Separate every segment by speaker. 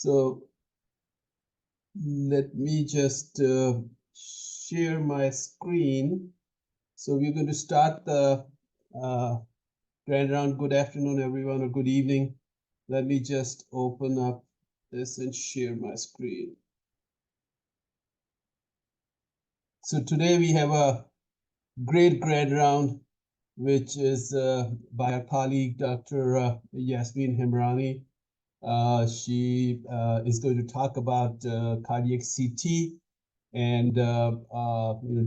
Speaker 1: So let me just share my screen. So we're going to start the grand round. Good afternoon, everyone, or good evening. Let me just open up this and share my screen. So today we have a great grand round, which is by our colleague, Dr. Yasmin Hemrani. She is going to talk about cardiac CT and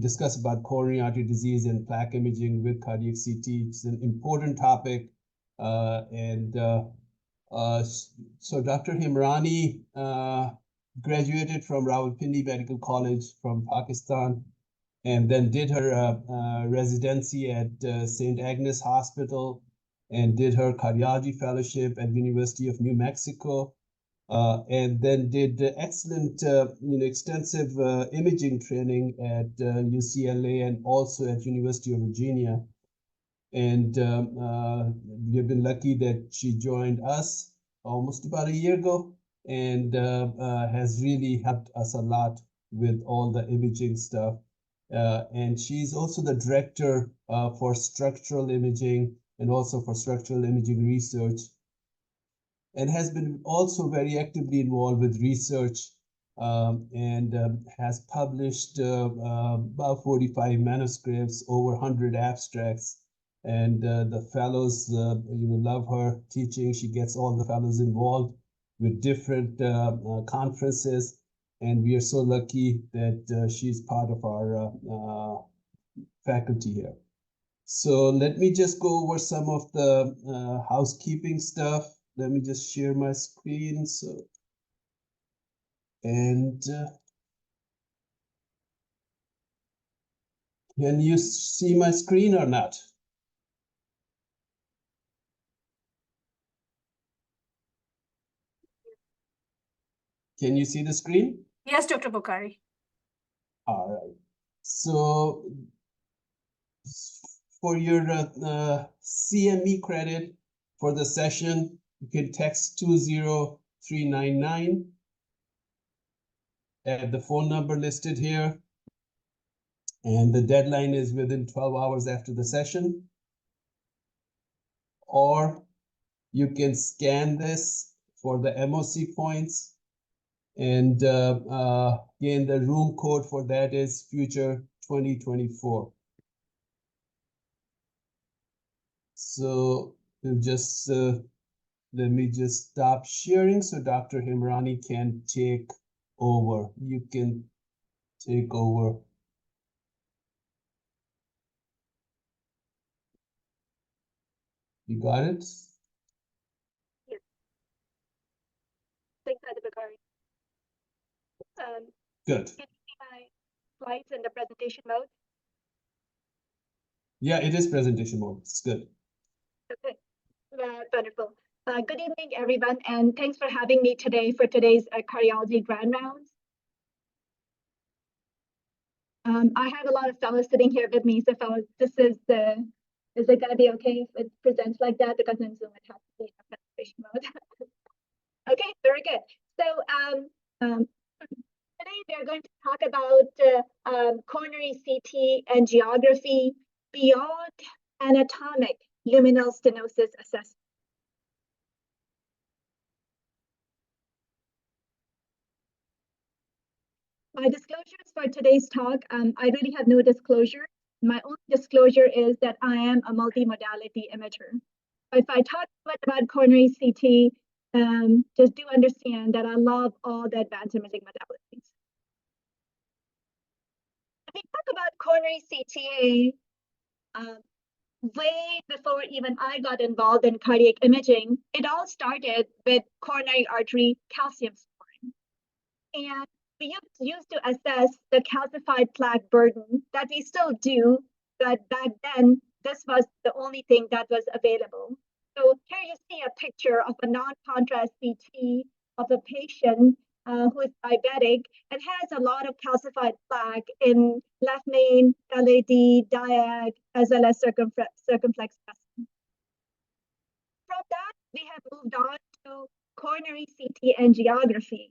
Speaker 1: discuss about coronary artery disease and plaque imaging with cardiac CT. It's an important topic. So Dr. Hemrani graduated from Rawalpindi Medical College from Pakistan, and then did her residency at St. Agnes Hospital, and did her cardiology fellowship at University of New Mexico, and then did excellent, extensive imaging training at UCLA and also at University of Virginia. And we've been lucky that she joined us almost about a year ago, and has really helped us a lot with all the imaging stuff. And she's also the director for structural imaging and also for structural imaging research, and has been also very actively involved with research, and has published about 45 manuscripts, over 100 abstracts. And the fellows love her teaching. She gets all the fellows involved with different conferences, and we are so lucky that she's part of our faculty here. So let me just go over some of the housekeeping stuff. Let me just share my screen. So, and can you see my screen or not? Can you see the screen?
Speaker 2: Yes, Dr. Bukhari.
Speaker 1: All right. So for your CME credit for the session, you can text 20399 at the phone number listed here. And the deadline is within 12 hours after the session. Or you can scan this for the MOC points. And again, the room code for that is Future 2024. So we'll just let me just stop sharing so Dr. Hemrani can take over. You can take over. You got it?
Speaker 2: Yes. Thanks, Dr. Bukhari.
Speaker 1: Good.
Speaker 2: Can you see my slides in the presentation mode?
Speaker 1: Yeah, it is presentation mode. It's good.
Speaker 2: Okay, wonderful. Good evening, everyone, and thanks for having me today for today's cardiology grand rounds. I have a lot of fellows sitting here with me, so fellows, is it going to be okay if it presents like that? Because in Zoom it has to be in a presentation mode. Okay, very good. So today we are going to talk about coronary CT angiography beyond anatomic luminal stenosis assessment. My disclosures for today's talk, I really have no disclosure. My only disclosure is that I am a multimodality imager. If I talk about coronary CT, just do understand that I love all the advanced imaging modalities. If we talk about coronary CTA, way before even I got involved in cardiac imaging, it all started with coronary artery calcium scoring. And we used to assess the calcified plaque burden that we still do, but back then, this was the only thing that was available. So here you see a picture of a non-contrast CT of a patient who is diabetic and has a lot of calcified plaque in left main, LAD, diag, as well as circumflex specimen. From that, we have moved on to coronary CT angiography.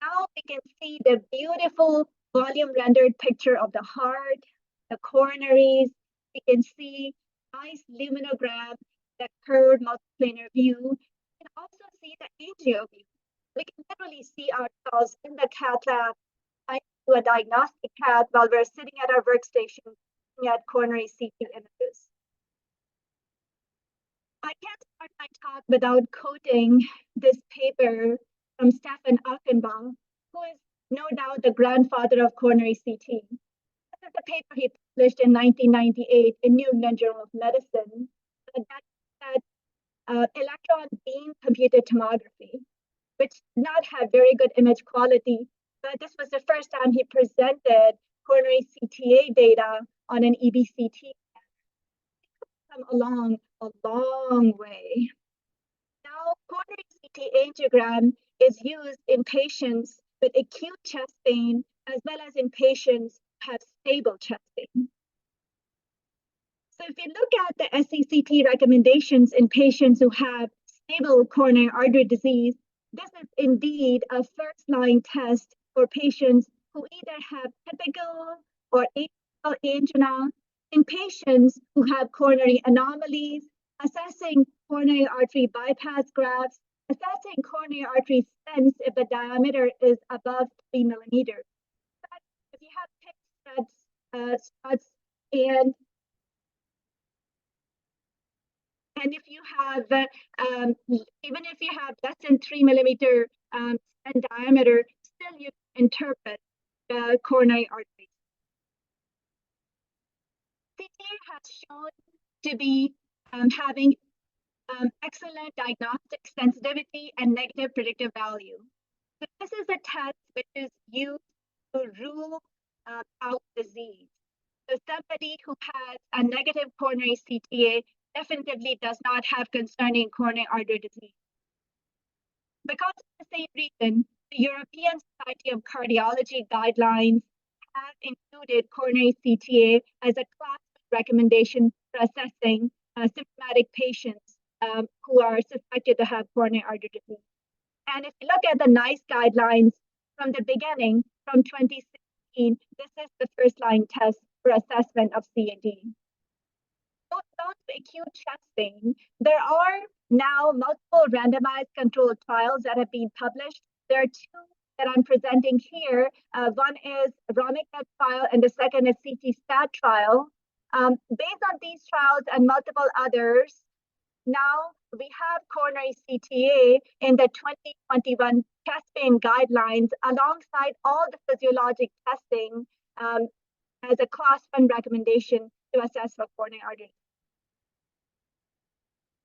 Speaker 2: Now we can see the beautiful volume rendered picture of the heart, the coronaries. We can see nice luminogram, the curved multiplanar view. We can also see the angio view. We can literally see ourselves in the cath lab, do a diagnostic cath while we're sitting at our workstation looking at coronary CT images. I can't start my talk without quoting this paper from Stefan Achenbach, who is no doubt the grandfather of coronary CT. This is the paper he published in 1998 in New England Journal of Medicine that electron beam computed tomography, which did not have very good image quality, but this was the first time he presented coronary CTA data on an EBCT. Come along a long way. Now, coronary CT angiogram is used in patients with acute chest pain as well as in patients who have stable chest pain. So if you look at the SCCT recommendations in patients who have stable coronary artery disease, this is indeed a first-line test for patients who either have typical or atypical angina, in patients who have coronary anomalies, assessing coronary artery bypass grafts, assessing coronary artery stents if the diameter is above 3 millimeters. But if you have PICC studs and if you have, even if you have less than 3 millimeter stent diameter, still you can interpret the coronary artery. CTA has shown to be having excellent diagnostic sensitivity and negative predictive value. So this is a test which is used to rule out disease. So somebody who has a negative coronary CTA definitely does not have concerning coronary artery disease. Because of the same reason, the European Society of Cardiology guidelines have included coronary CTA as a class recommendation for assessing symptomatic patients who are suspected to have coronary artery disease. And if you look at the NICE guidelines from the beginning, from 2016, this is the first-line test for assessment of CAD. About acute chest pain, there are now multiple randomized controlled trials that have been published. There are two that I'm presenting here. One is ROMICA trial and the second is CT-STAT trial. Based on these trials and multiple others, now we have coronary CTA in the 2021 chest pain guidelines alongside all the physiologic testing as a class 1 recommendation to assess for coronary artery.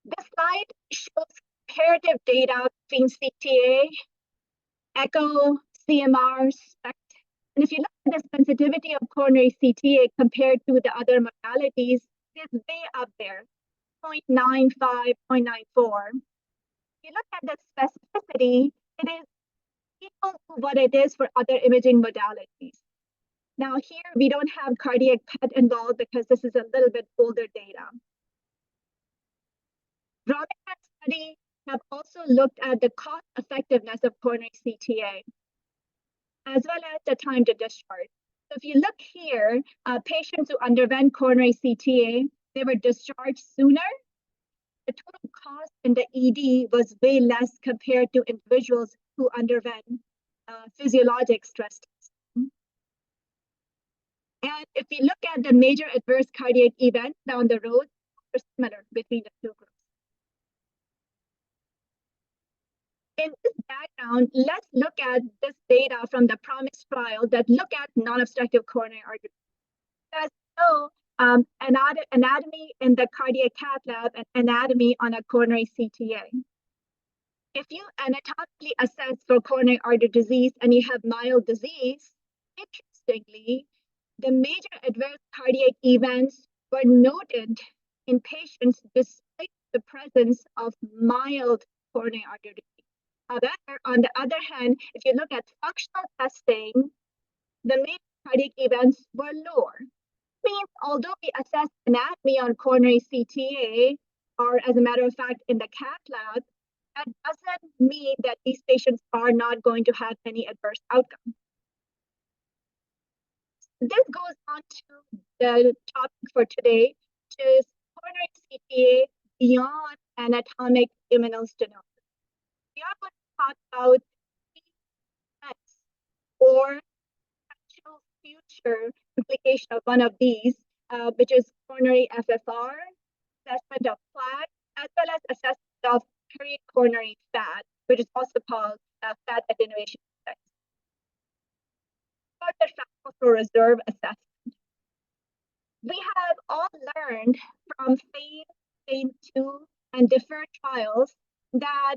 Speaker 2: This slide shows comparative data between CTA, echo, CMR, SPECT. And if you look at the sensitivity of coronary CTA compared to the other modalities, it's way up there, 0.95, 0.94. If you look at the specificity, it is equal to what it is for other imaging modalities. Now here, we don't have cardiac PET involved because this is a little bit older data. ROMICA study have also looked at the cost effectiveness of coronary CTA, as well as the time to discharge. So if you look here, patients who underwent coronary CTA, they were discharged sooner. The total cost in the ED was way less compared to individuals who underwent physiologic stress testing. And if we look at the major adverse cardiac events down the road, they're similar between the two groups. In this background, let's look at this data from the PROMISE trial that look at non-obstructive coronary artery. As you know, anatomy in the cardiac cath lab and anatomy on a coronary CTA. If you anatomically assess for coronary artery disease and you have mild disease, interestingly, the major adverse cardiac events were noted in patients despite the presence of mild coronary artery disease. However, on the other hand, if you look at functional testing, the major cardiac events were lower. Means although we assess anatomy on coronary CTA, or as a matter of fact, in the cath lab, that doesn't mean that these patients are not going to have any adverse outcome. This goes on to the topic for today, which is coronary CTA beyond anatomic luminal stenosis. We are going to talk about events or potential future implication of one of these, which is coronary FFR, assessment of plaque, as well as assessment of peri-coronary fat, which is also called fat attenuation index. Further factor for reserve assessment. We have all learned from phase 2, and deferred trials that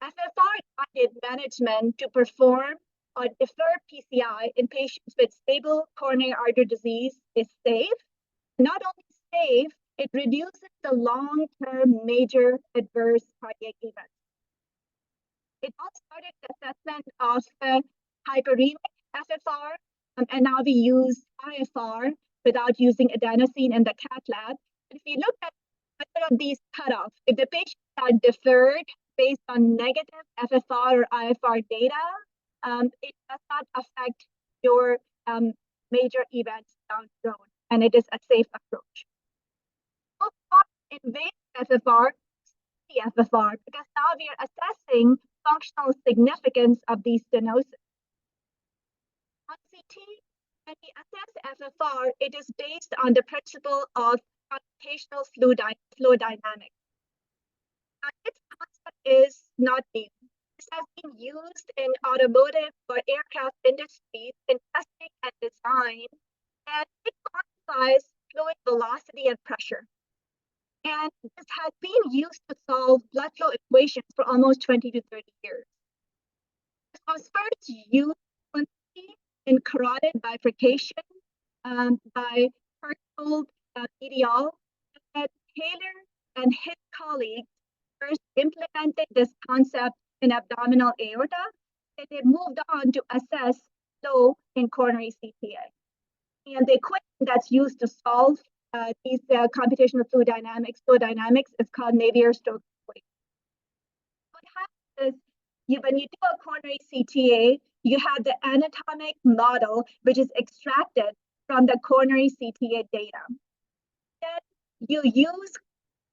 Speaker 2: FFR-guided management to perform or defer PCI in patients with stable coronary artery disease is safe. Not only safe, it reduces the long-term major adverse cardiac events. It all started the assessment of hyperemic FFR, and now we use IFR without using adenosine in the cath lab. And if you look at either of these cutoffs, if the patients are deferred based on negative FFR or IFR data, it does not affect your major events down the road, and it is a safe approach. Invasive FFR, CT-FFR, because now we are assessing functional significance of these stenosis. On CT, when we assess FFR, it is based on the principle of computational flow dynamics. This concept is not new. This has been used in automotive or aircraft industries in testing and design, and it quantifies fluid velocity and pressure. And this has been used to solve blood flow equations for almost 20 to 30 years. This was first used in carotid bifurcation by Herthold et al. And Taylor and his colleagues first implemented this concept in abdominal aorta, and they moved on to assess flow in coronary CTA. And the equation that's used to solve these computational flow dynamics is called Navier-Stokes equation. What happens is when you do a coronary CTA, you have the anatomic model, which is extracted from the coronary CTA data. Then you use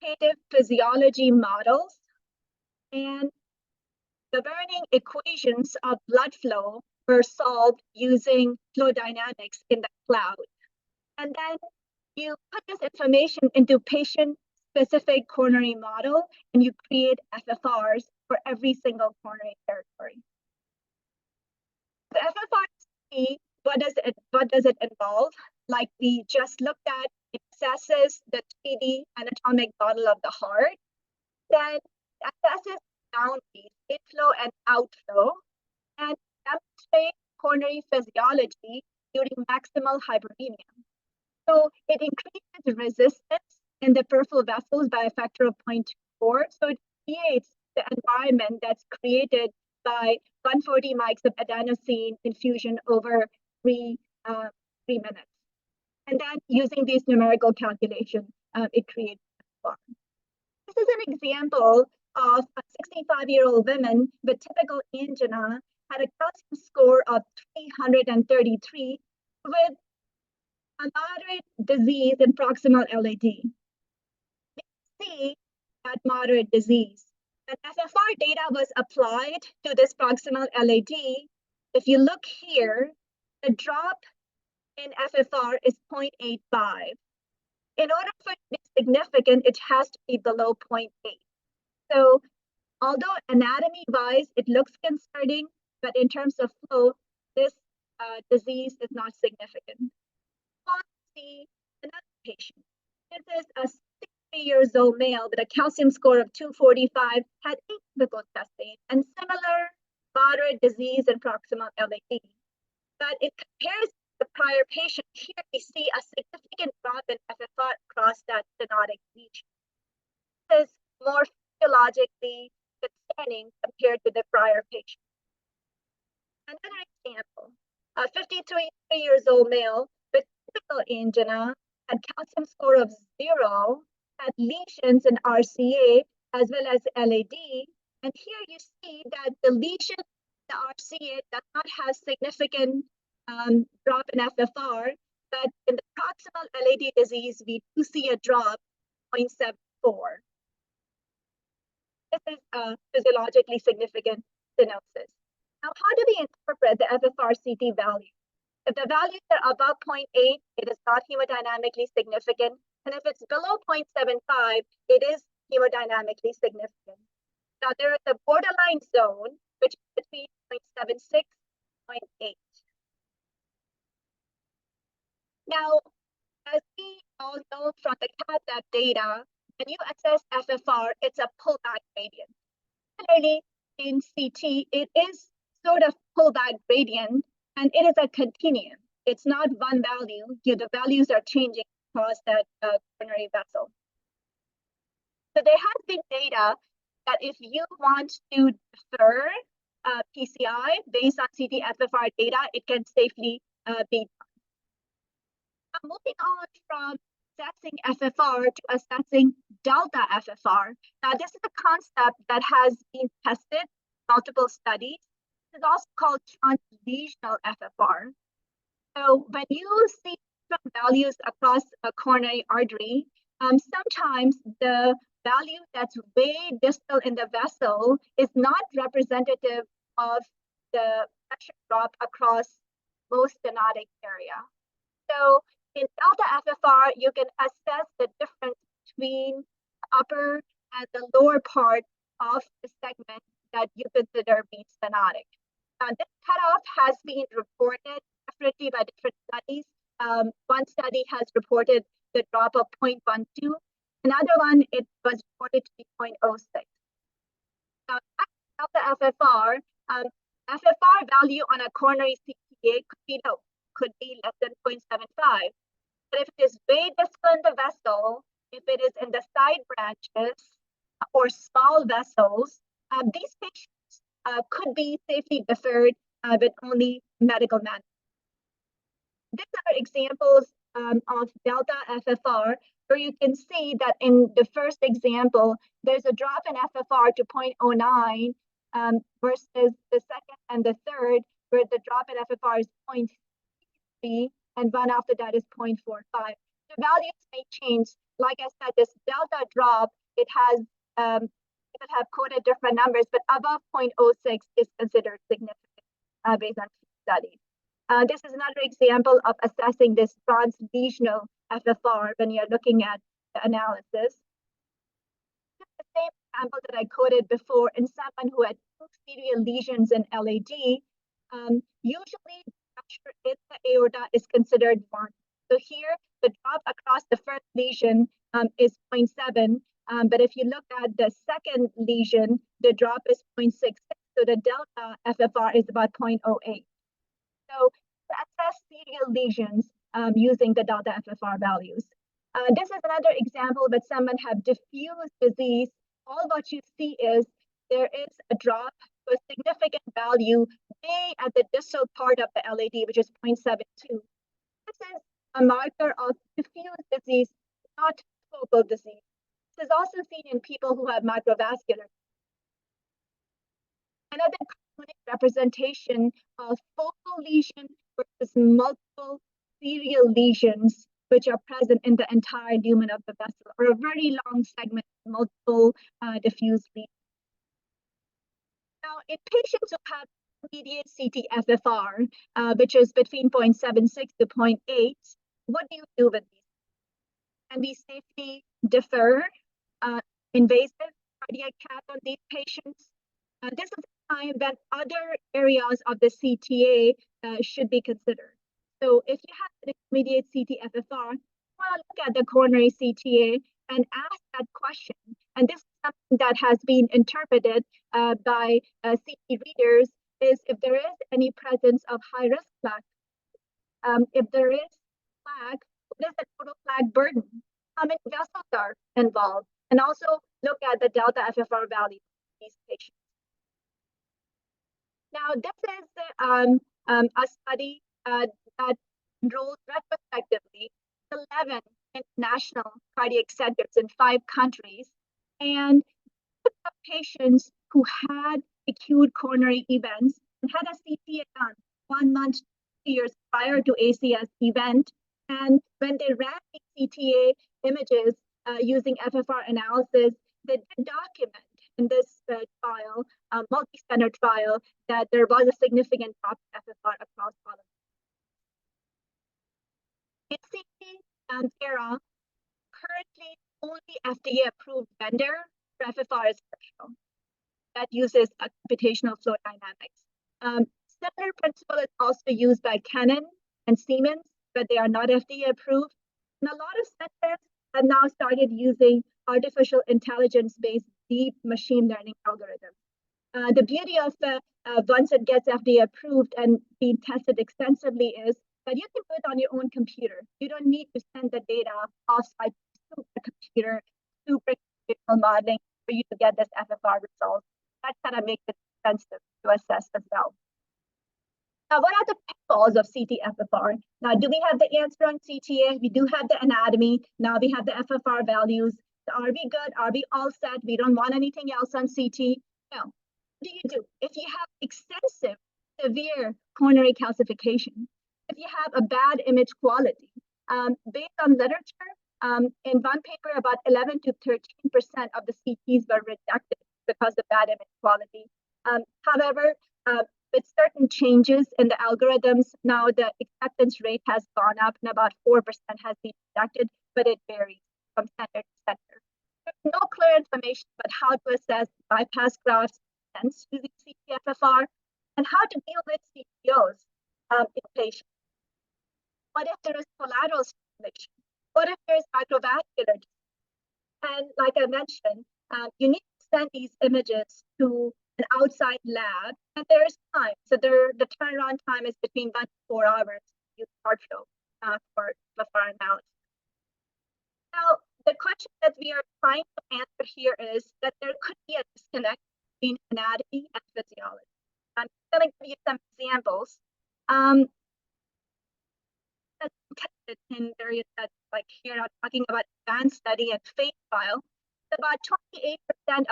Speaker 2: quantitative physiology models, and governing equations of blood flow were solved using flow dynamics in the cloud. And then you put this information into patient-specific coronary model, and you create FFRs for every single coronary territory. The FFR, what does it involve? Like we just looked at, it assesses the 3D anatomic model of the heart, then assesses boundaries, inflow and outflow, and demonstrates coronary physiology during maximal hyperemia. So it increases resistance in the peripheral vessels by a factor of 0.24. So it creates the environment that's created by 140 mics of adenosine infusion over three minutes. And then using these numerical calculations, it creates a form. This is an example of a 65-year-old woman with typical angina, had a calcium score of 333 with a moderate disease in proximal LAD. You see that moderate disease. When FFR data was applied to this proximal LAD, if you look here, the drop in FFR is 0.85. In order for it to be significant, it has to be below 0.8. So although anatomy-wise, it looks concerning, but in terms of flow, this disease is not significant. See another patient. This is a 63 years old male with a calcium score of 245, had atypical chest pain and similar moderate disease in proximal LAD. But in comparison to the prior patient, here we see a significant drop in FFR across that stenotic region. This is more physiologically concerning compared to the prior patient. Another example, a 53 years old male with typical angina, had calcium score of 0, had lesions in RCA as well as LAD, And here you see that the lesion, the RCA, does not have significant drop in FFR, but in the proximal LAD disease, we do see a drop 0.74. This is physiologically significant stenosis. Now, how do we interpret the FFR CT value? If the values are above 0.8, it is not hemodynamically significant. And if it's below 0.75, it is hemodynamically significant. Now, there is a borderline zone, which is between 0.76 and 0.8. Now, as we all know from the cath lab data, when you assess FFR, it's a pullback gradient. Similarly, in CT, it is sort of pullback gradient, and it is a continuum. It's not one value. The values are changing across that coronary vessel. So there has been data that if you want to defer PCI based on CT-FFR data, it can safely be done. Moving on from assessing FFR to assessing delta FFR. Now, this is a concept that has been tested in multiple studies. It's also called translesional FFR. So when you see different values across a coronary artery, sometimes the value that's way distal in the vessel is not representative of the pressure drop across most stenotic area. So in delta FFR, you can assess the difference between the upper and the lower part of the segment that you consider being stenotic. This cutoff has been reported differently by different studies. One study has reported the drop of 0.12. Another one, it was reported to be 0.06. Now, delta FFR, FFR value on a coronary CTA could be low, could be less than 0.75. But if it is way distal in the vessel, if it is in the side branches or small vessels, these patients could be safely deferred with only medical management. These are examples of delta FFR, where you can see that in the first example, there's a drop in FFR to 0.09 versus the second and the third, where the drop in FFR is 0.3, and one after that is 0.45. The values may change. Like I said, this delta drop, it has it could have quoted different numbers, but above 0.06 is considered significant based on studies. This is another example of assessing this translesional FFR when you're looking at the analysis. The same example that I quoted before in someone who had two serial lesions in LAD, usually pressure in the aorta is considered 1. So here, the drop across the first lesion is 0.7, but if you look at the second lesion, the drop is 0.66, so the delta FFR is about 0.08. So to assess serial lesions using the delta FFR values. This is another example, but someone have diffuse disease. All what you see is there is a drop to a significant value way at the distal part of the LAD, which is 0.72. This is a marker of diffuse disease, not focal disease. This is also seen in people who have microvascular. Another clinic representation of focal lesion versus multiple serial lesions, which are present in the entire lumen of the vessel, or a very long segment, multiple diffuse lesions. Now, in patients who have intermediate CT-FFR, which is between 0.76 to 0.8, what do you do with these? Can we safely defer invasive cardiac cath on these patients? This is a time when other areas of the CTA should be considered. So if you have an intermediate CT-FFR, you want to look at the coronary CTA and ask that question. And this is something that has been interpreted by CT readers, is if there is any presence of high-risk plaque. If there is plaque, what is the total plaque burden? How many vessels are involved? And also look at the delta FFR value of these patients. Now, this is a study that enrolled retrospectively 11 international cardiac centers in 5 countries, and patients who had acute coronary events and had a CTA done 1 month, 2 years prior to ACS event. And when they ran the CTA images using FFR analysis, they did document in this trial, multi-center trial, that there was a significant drop in FFR across all of them. In CT era, currently only FDA-approved vendor for FFR is Herschel that uses a computational flow dynamics. Similar principle is also used by Canon and Siemens, but they are not FDA approved. And a lot of centers have now started using artificial intelligence-based deep machine learning algorithms. The beauty of once it gets FDA approved and being tested extensively is that you can do it on your own computer. You don't need to send the data offsite to the computer, super computational modeling for you to get this FFR result. That kind of makes it expensive to assess as well. Now, what are the pitfalls of CT-FFR? Now, do we have the answer on CTA? We do have the anatomy. Now we have the FFR values. So are we good? Are we all set? We don't want anything else on CT? No. What do you do? If you have extensive, severe coronary calcification, if you have a bad image quality, based on literature, in one paper, about 11 to 13% of the CTs were rejected because of bad image quality. However, with certain changes in the algorithms, now the acceptance rate has gone up and about 4% has been rejected, but it varies from center to center. There's no clear information about how to assess bypass grafts using CT-FFR and how to deal with CTOs in patients. What if there is collateral stimulation? What if there is microvascular disease? And like I mentioned, you need to send these images to an outside lab, and there is time. So the turnaround time is between 1 to 4 hours to use Artro for analysis. Now, the question that we are trying to answer here is that there could be a disconnect between anatomy and physiology. I'm going to give you some examples. Tested in various studies, like here I'm talking about advanced study and FATE trial. About 28%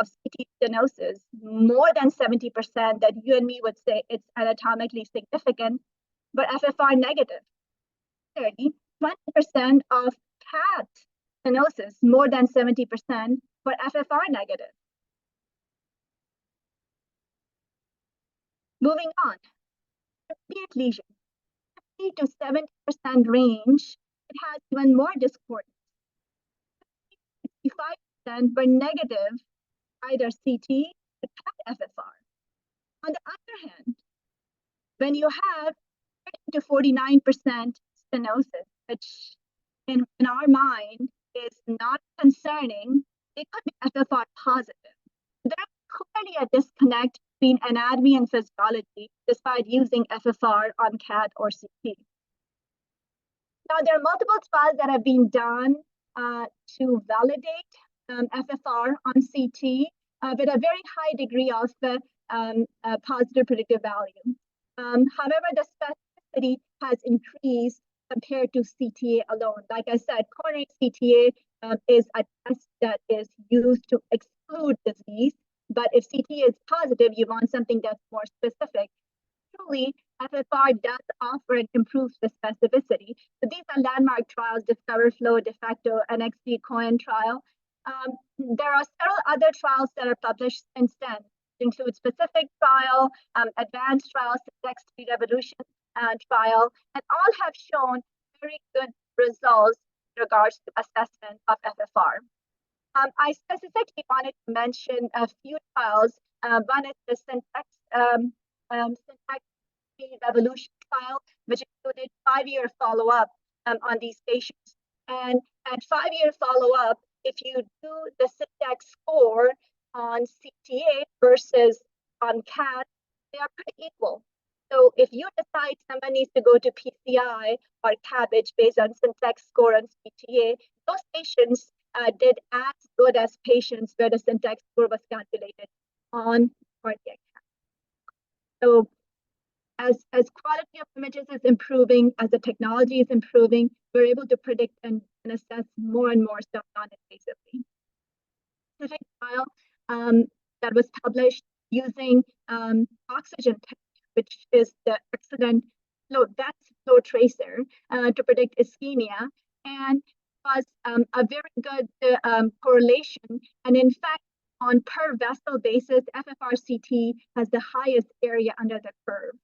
Speaker 2: of CT stenosis, more than 70% that you and me would say it's anatomically significant, but FFR negative. 20% of CAT stenosis, more than 70%, but FFR negative.Moving on, intermediate lesion, 50 to 70% range, it has even more discordance. 65% were negative, either CT or CAT FFR. On the other hand, when you have 30 to 49% stenosis, which in our mind is not concerning, it could be FFR positive. There's clearly a disconnect between anatomy and physiology despite using FFR on CAT or CT. Now, there are multiple trials that have been done to validate FFR on CT with a very high degree of positive predictive value. However, the specificity has increased compared to CTA alone. Like I said, coronary CTA is a test that is used to exclude disease. But if CT is positive, you want something that's more specific. Truly, FFR does offer and improve the specificity. So these are landmark trials, Discover Flow, De facto, NXT Cohen trial. There are several other trials that are published since then, include specific trial, advanced trial, Syntax-3 Revolution trial, and all have shown very good results in regards to assessment of FFR. I specifically wanted to mention a few trials. One is the Syntax-3 Revolution trial, which included 5-year follow-up on these patients. And at 5-year follow-up, if you do the Syntax score on CTA versus on CAT, they are pretty equal. So if you decide someone needs to go to PCI or CABG based on Syntax score on CTA, those patients did as good as patients where the Syntax score was calculated on cardiac CAT. So as quality of images is improving, as the technology is improving, we're able to predict and assess more and more stuff non-invasively. Specific trial that was published using oxygen tank, which is the excellent flow tracer to predict ischemia, and was a very good correlation. And in fact, on per vessel basis, FFR-CT has the highest area under the curve.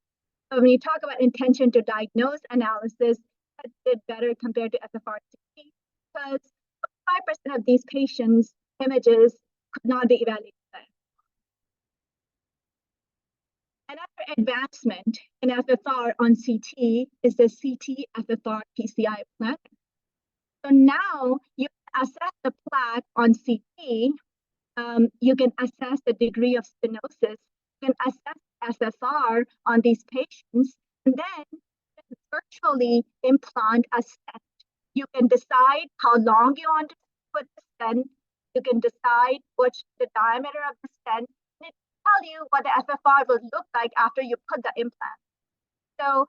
Speaker 2: So when you talk about intention to diagnose analysis, that did better compared to FFR-CT because 5% of these patients' images could not be evaluated. Another advancement in FFR on CT is the CT-FFR PCI plaque. So now you can assess the plaque on CT. You can assess the degree of stenosis. You can assess FFR on these patients, and then virtually implant a stent. You can decide how long you want to put the stent. You can decide what's the diameter of the stent, and it will tell you what the FFR will look like after you put the implant. So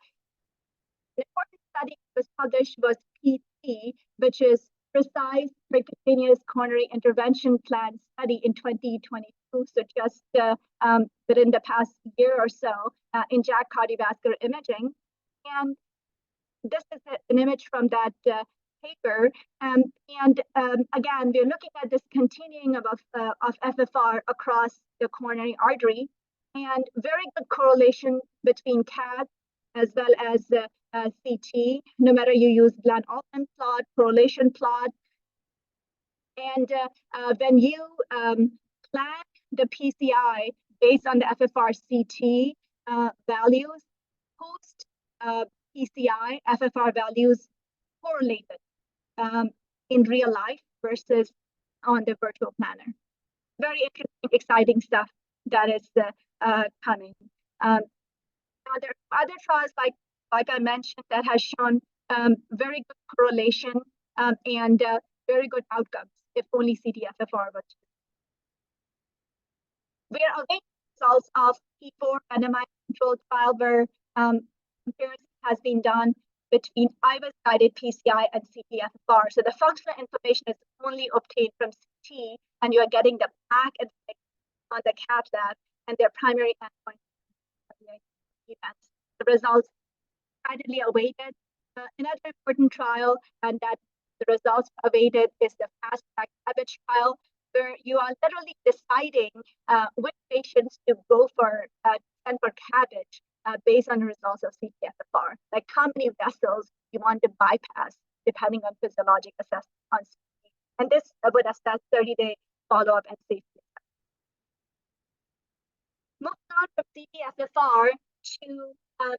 Speaker 2: the important study was published was PT, which is Precise Percutaneous Coronary Intervention Plan study in 2022, so just within the past year or so in JACC Cardiovascular Imaging. And this is an image from that paper. Again, we're looking at this continuing of FFR across the coronary artery, and very good correlation between CAT as well as CT, no matter you use Glenn-Altman plot, correlation plot. And when you plan the PCI based on the FFR-CT values, post PCI FFR values correlated in real life versus on the virtual planner. Very interesting, exciting stuff that is coming. Now there are other trials like I mentioned that has shown very good correlation and very good outcomes if only CT-FFR was. We are awaiting results of P4 randomized controlled trial where comparison has been done between IVUS-guided PCI and CT-FFR. So the functional information is only obtained from CT, and you are getting the plaque effect on the cath lab and their primary endpoint events. The results widely awaited. Another important trial, and that the results awaited, is the fast-track habit trial, where you are literally deciding which patients to go for and for cabbage based on the results of CT-FFR, like how many vessels you want to bypass depending on physiologic assessment on CT. And this would assess 30-day follow-up and safety. Moving on from CT-FFR to an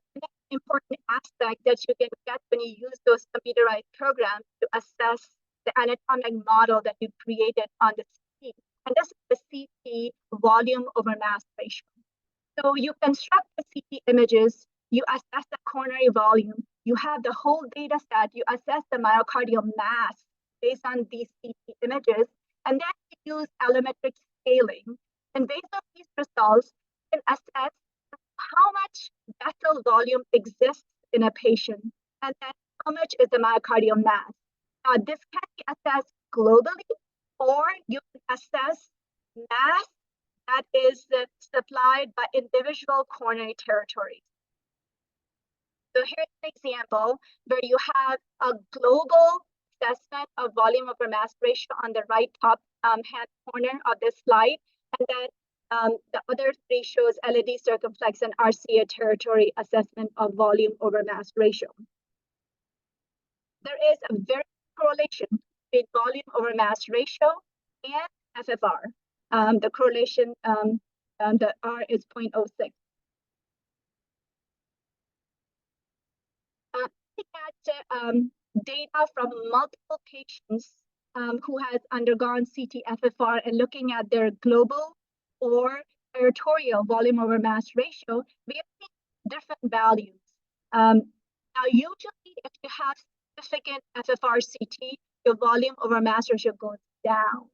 Speaker 2: important aspect that you can get when you use those computerized programs to assess the anatomic model that you created on the CT. And this is the CT volume over mass ratio. So you construct the CT images, you assess the coronary volume, you have the whole data set, you assess the myocardial mass based on these CT images, and then you use allometric scaling. And based on these results, you can assess how much vessel volume exists in a patient, and then how much is the myocardial mass. This can be assessed globally, or you can assess mass that is supplied by individual coronary territories. So here's an example where you have a global assessment of volume over mass ratio on the right top hand corner of this slide, and then the other three shows LAD circumflex and RCA territory assessment of volume over mass ratio. There is a very correlation between volume over mass ratio and FFR. The correlation, the R is 0.06. Looking at data from multiple patients who has undergone CT-FFR and looking at their global or territorial volume over mass ratio, we have seen different values. Now, usually, if you have significant FFR-CT, your volume over mass ratio goes down.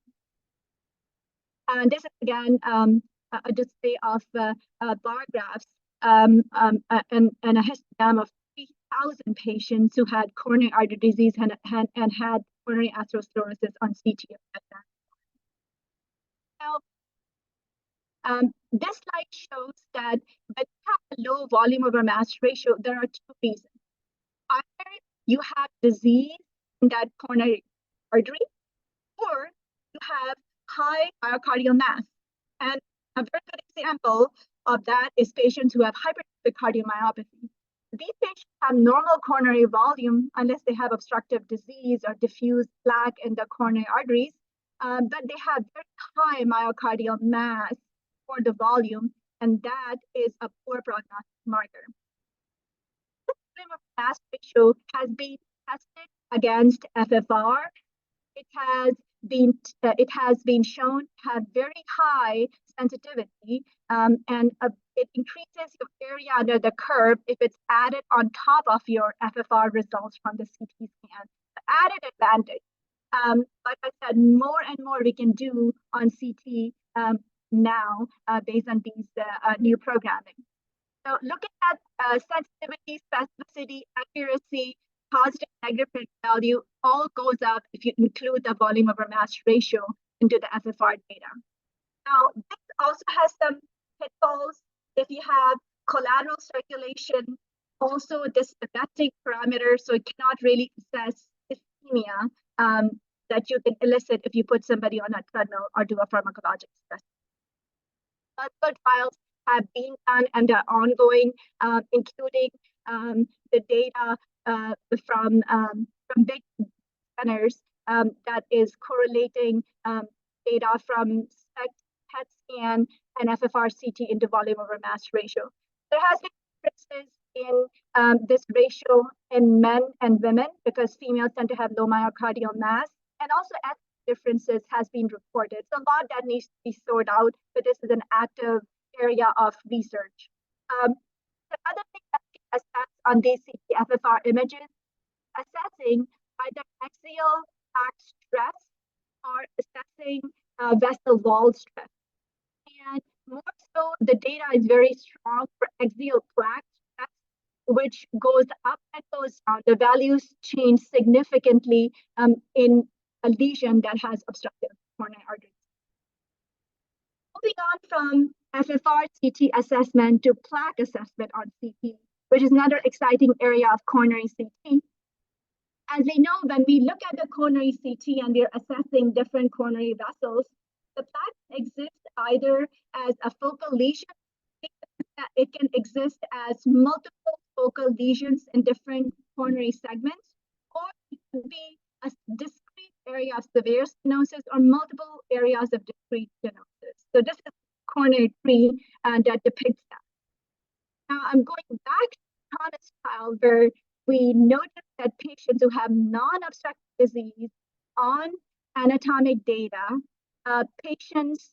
Speaker 2: And this is again a display of bar graphs and a histogram of 3,000 patients who had coronary artery disease and had coronary atherosclerosis on CT. Now, This slide shows that when you have a low volume over mass ratio, there are two reasons. Either you have disease in that coronary artery, or you have high myocardial mass. And a very good example of that is patients who have hypertrophic cardiomyopathy. These patients have normal coronary volume unless they have obstructive disease or diffuse plaque in the coronary arteries, but they have very high myocardial mass for the volume, and that is a poor prognostic marker. This volume of mass ratio has been tested against FFR. It has been shown to have very high sensitivity, and it increases your area under the curve if it's added on top of your FFR results from the CT scan. The added advantage, like I said, more and more we can do on CT now based on these new programming. So looking at sensitivity, specificity, accuracy, positive, negative value all goes up if you include the volume over mass ratio into the FFR data. Now, this also has some pitfalls. If you have collateral circulation, also this is a resting parameter, so it cannot really assess ischemia that you can elicit if you put somebody on a treadmill or do a pharmacologic stress. Multiple trials have been done and are ongoing, including the data from big centers that is correlating data from SPECT, PET scan, and FFR CT into volume over mass ratio. There has been differences in this ratio in men and women because females tend to have low myocardial mass, and also ethnic differences has been reported. So a lot that needs to be sorted out, but this is an active area of research. The other thing that we assess on these CT-FFR images, assessing either axial plaque stress or assessing vessel wall stress. And more so, the data is very strong for axial plaque stress, which goes up and goes down. The values change significantly in a lesion that has obstructive coronary arteries. Moving on from FFR CT assessment to plaque assessment on CT, which is another exciting area of coronary CT. As we know, when we look at the coronary CT and we're assessing different coronary vessels, the plaque exists either as a focal lesion, it can exist as multiple focal lesions in different coronary segments, or it can be a discrete area of severe stenosis or multiple areas of discrete stenosis. So this is coronary tree that depicts that. Now I'm going back to Thomas trial where we noticed that patients who have non-obstructive disease on anatomic data, patients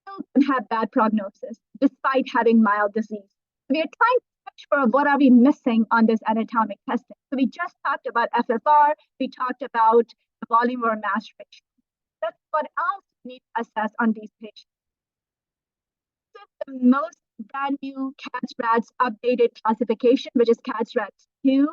Speaker 2: still can have bad prognosis despite having mild disease. We are trying to search for what are we missing on this anatomic testing. So we just talked about FFR, we talked about the volume or mass ratio. That's what else we need to assess on these patients. This is the most brand new CADS-RADS updated classification, which is CADS-RADS 2.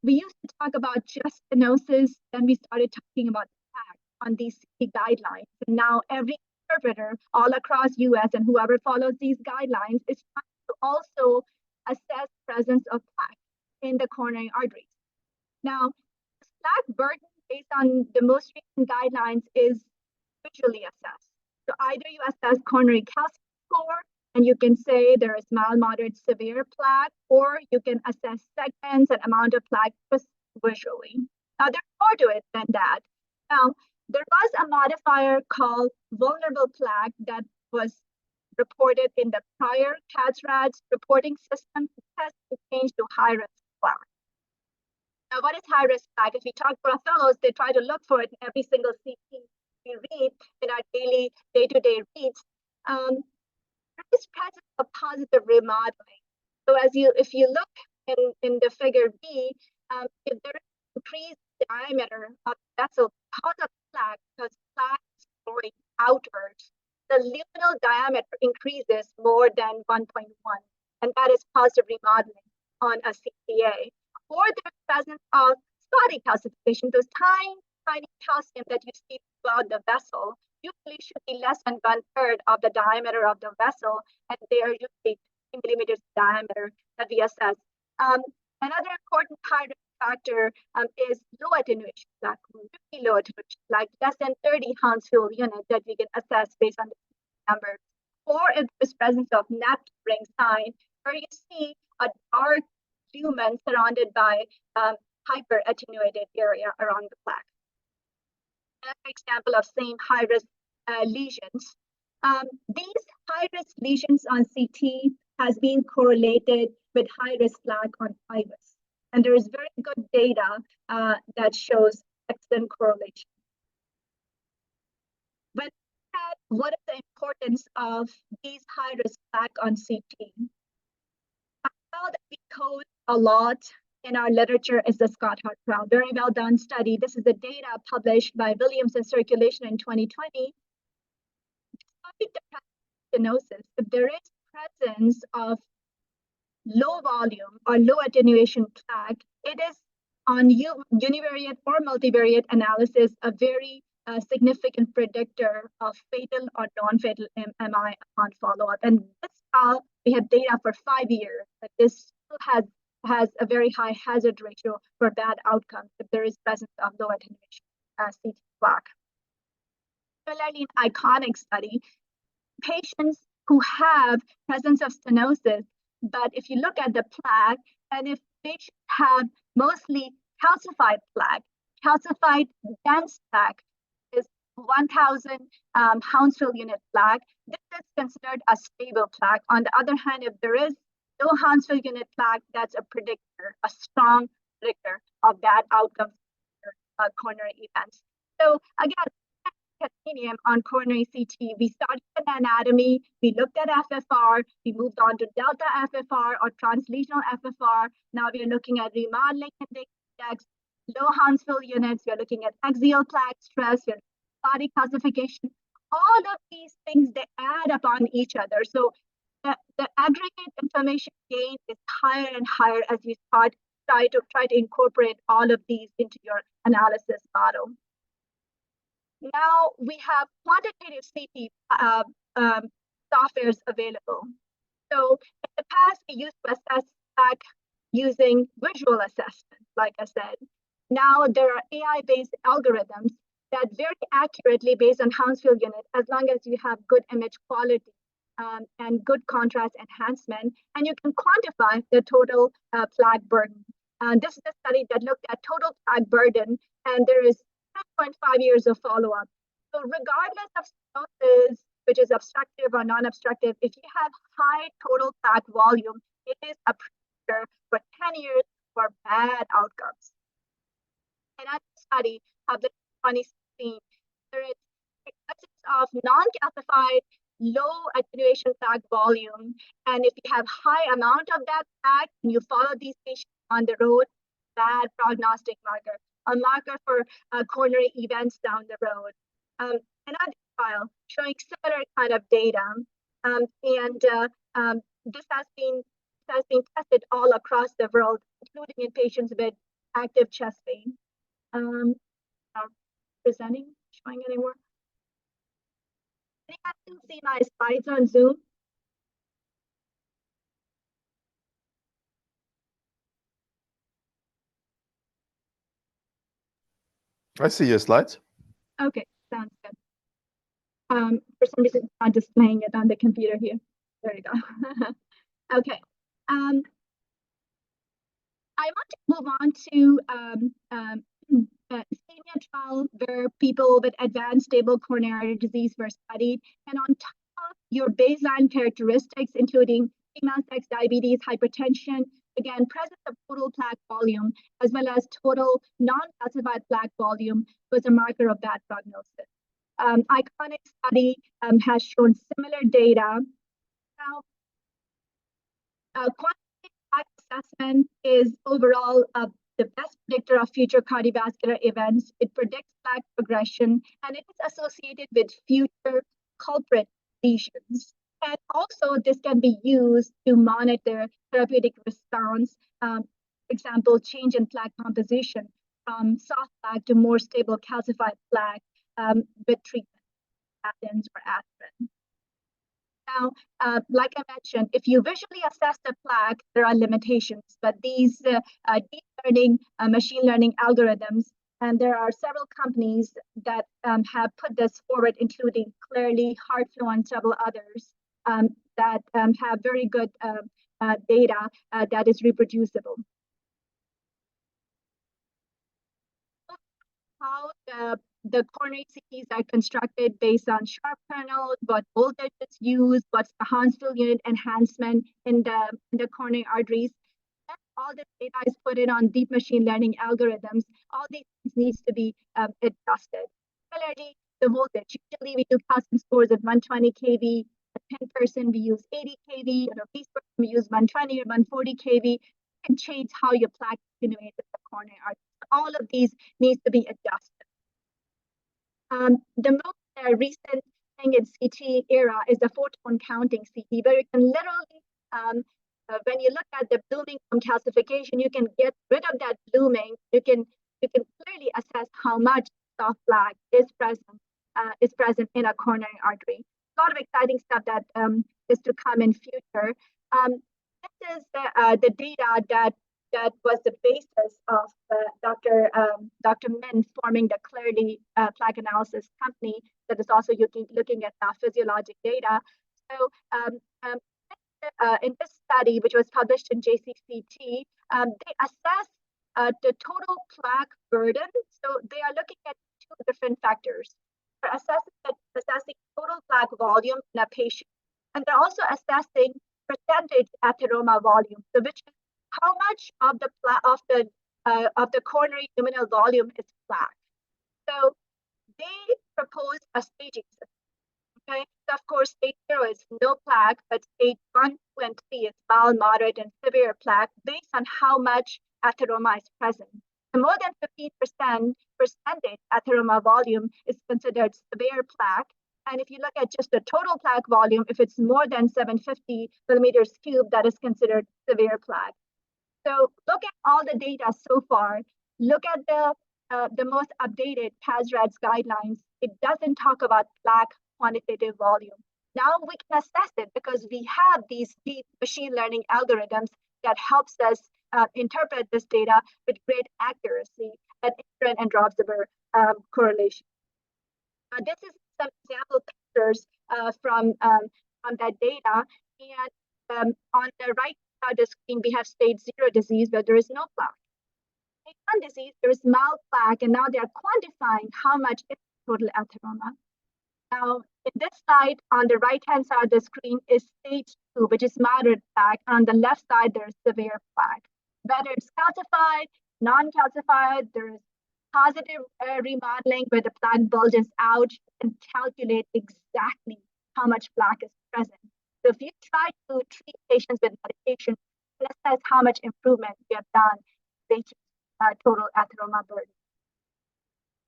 Speaker 2: We used to talk about just stenosis, then we started talking about plaque on these CT guidelines. And now every interpreter all across US and whoever follows these guidelines is trying to also assess presence of plaque in the coronary arteries. Now, plaque burden based on the most recent guidelines is visually assessed. So either you assess coronary calcium score, and you can say there is mild, moderate, severe plaque, or you can assess segments and amount of plaque just visually. Now, there's more to it than that. Now, there was a modifier called vulnerable plaque that was reported in the prior CADS-RADS reporting system. It has been changed to high-risk plaque. Now, what is high-risk plaque? If we talk to our fellows, they try to look for it in every single CT we read in our daily, day-to-day reads. There is presence of positive remodeling. So if you look in the figure B, if there is increased diameter of the vessel because of plaque, because plaque is going outwards, the luminal diameter increases more than 1.1, and that is positive remodeling on a CTA. Or there's presence of spotty calcification, those tiny calcium that you see throughout the vessel. usually should be less than 1/3 of the diameter of the vessel, and they are usually 3 millimeters diameter that we assess. Another important factor is low attenuation plaque, really low attenuation, like less than 30 Hounsfield units that we can assess based on the number. Or if there's presence of napped ring sign, where you see a dark lumen surrounded by hyper attenuated area around the plaque. Another example of same high-risk lesions. These high-risk lesions on CT has been correlated with high-risk plaque on IVUS. And there is very good data that shows excellent correlation. But what is the importance of these high-risk plaque on CT? How that we code a lot in our literature is the Scott Hart trial. Very well done study. This is the data published by Williams in Circulation in 2020. Despite the stenosis, if there is presence of low volume or low attenuation plaque, it is on univariate or multivariate analysis a very significant predictor of fatal or non-fatal MI upon follow-up. And this trial, we have data for 5 years, but this still has a very high hazard ratio for bad outcomes if there is presence of low attenuation CT plaque. Similarly, in ICONIC study, patients who have presence of stenosis, but if you look at the plaque, and if patients have mostly calcified plaque, calcified dense plaque is 1,000 Hounsfield unit plaque, this is considered a stable plaque. On the other hand, if there is no Hounsfield unit plaque, that's a predictor, a strong predictor of bad outcomes for coronary events. So again, on coronary CT, we started with anatomy, we looked at FFR, we moved on to delta FFR or translesional FFR. Now we are looking at remodeling index, low Hounsfield units, we are looking at axial plaque stress, we are body calcification. All of these things, they add up on each other. So the aggregate information gain is higher and higher as you try to incorporate all of these into your analysis model. Now we have quantitative CT softwares available. So in the past, we used to assess plaque using visual assessment, like I said. Now there are AI-based algorithms that very accurately, based on Hounsfield unit, as long as you have good image quality and good contrast enhancement, and you can quantify the total plaque burden. This is a study that looked at total plaque burden, and there is 10.5 years of follow-up. So regardless of stenosis, which is obstructive or non-obstructive, if you have high total plaque volume, it is a predictor for 10 years for bad outcomes. Another study published in 2016, there is presence of non-calcified low attenuation plaque volume. And if you have high amount of that plaque and you follow these patients on the road, bad prognostic marker, a marker for coronary events down the road. Another trial showing similar kind of data, this has been tested all across the world, including in patients with active chest pain. Presenting, showing anymore? Anyone can see my slides on Zoom?
Speaker 3: I see your slides.
Speaker 2: Okay, sounds good. For some reason, it's not displaying it on the computer here. There you go. Okay. I want to move on to ischemia trial where people with advanced stable coronary disease were studied. And on top of your baseline characteristics, including female sex, diabetes, hypertension, again, presence of total plaque volume, as well as total non-calcified plaque volume was a marker of bad prognosis. ICONIC study has shown similar data. Now, quantitative plaque assessment is overall the best predictor of future cardiovascular events. It predicts plaque progression, and it is associated with future culprit lesions. And also, this can be used to monitor therapeutic response. For example, change in plaque composition from soft plaque to more stable calcified plaque with treatment. statins or aspirin. Now, like I mentioned, if you visually assess the plaque, there are limitations, but these deep learning, machine learning algorithms, and there are several companies that have put this forward, including Clearly, HeartFlow, and several others that have very good data that is reproducible. How the coronary CTs are constructed based on sharp kernels, what voltage is used, what's the Hansfield unit enhancement in the coronary arteries. And all this data is put in on deep machine learning algorithms. All these things needs to be adjusted. Similarly, the voltage. Usually we do calcium scores at 120 kV. A 10 person, we use 80 kV. An obese person, we use 120 or 140 kV. You can change how your plaque attenuates the coronary arteries. All of these needs to be adjusted. The most recent thing in CT era is the photon counting CT, where you can literally, when you look at the blooming from calcification, you can get rid of that blooming. You can clearly assess how much soft plaque is present in a coronary artery. A lot of exciting stuff that is to come in future. This is the data that was the basis of Dr. Min forming the Clearly plaque analysis company that is also looking at physiologic data. So in this study, which was published in JCCT, they assess the total plaque burden. So they are looking at two different factors. They're assessing total plaque volume in a patient, and they're also assessing percentage atheroma volume, so which is how much of the coronary luminal volume is plaque. So they propose a staging system. Okay, so of course, stage 0 is no plaque, but stage 1, 2, and 3 is mild, moderate, and severe plaque based on how much atheroma is present. So more than 15% percentage atheroma volume is considered severe plaque. And if you look at just the total plaque volume, if it's more than 750 millimeters cubed, that is considered severe plaque. So look at all the data so far. Look at the most updated PASRADS guidelines. It doesn't talk about plaque quantitative volume. Now we can assess it because we have these deep machine learning algorithms that helps us interpret this data with great accuracy at infrared and dropsimer correlation. This is some example pictures from that data. And on the right side of the screen, we have stage 0 disease where there is no plaque. Stage 1 disease, there is mild plaque, and now they are quantifying how much is total atheroma. Now, in this slide, on the right-hand side of the screen is stage 2, which is moderate plaque. On the left side, there is severe plaque. Whether it's calcified, non-calcified, there is positive remodeling where the plaque bulges out and calculate exactly how much plaque is present. So if you try to treat patients with medication, assess how much improvement you have done based on total atheroma burden.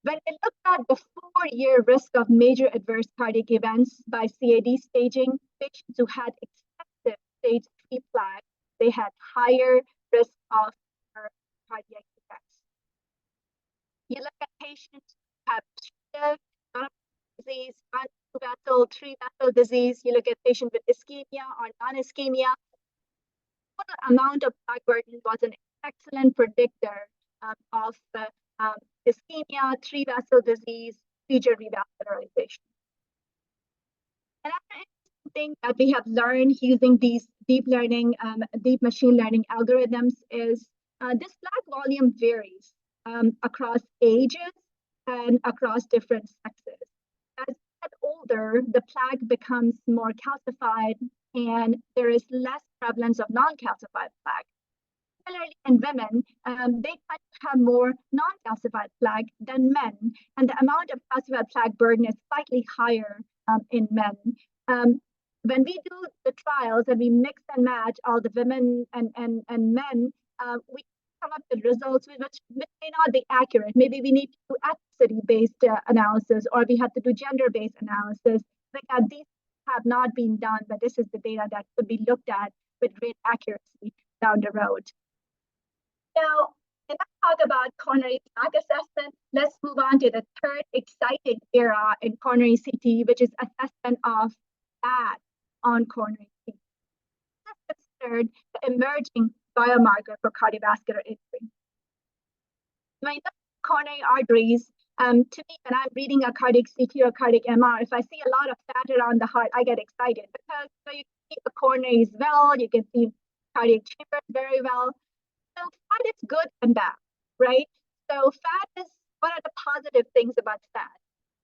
Speaker 2: When we look at the 4-year risk of major adverse cardiac events by CAD staging, patients who had extensive stage 3 plaque, they had higher risk of cardiac events. You look at patients who have disease, 1-2 vessel, 3-vessel disease. You look at patients with ischemia or non-ischemia. Total amount of plaque burden was an excellent predictor of ischemia, 3-vessel disease, future revascularization. Another interesting thing that we have learned using these deep machine learning algorithms is this plaque volume varies across ages and across different sexes. As you get older, the plaque becomes more calcified and there is less prevalence of non-calcified plaque. Similarly, in women, they tend to have more non-calcified plaque than men, and the amount of calcified plaque burden is slightly higher in men. When we do the trials and we mix and match all the women and men, we come up with results which may not be accurate. Maybe we need to do ethnicity-based analysis, or we have to do gender-based analysis. Because these have not been done, but this is the data that could be looked at with great accuracy down the road. Now, And let's talk about coronary plaque assessment. Let's move on to the third exciting era in coronary CT, which is assessment of fat on coronary CT. This is considered the emerging biomarker for cardiovascular injury. When I look at coronary arteries, to me, when I'm reading a cardiac CT or cardiac MR, if I see a lot of fat around the heart, I get excited because you can see the coronaries well, you can see cardiac chambers very well. So fat is good and bad, right? So fat is, what are the positive things about fat?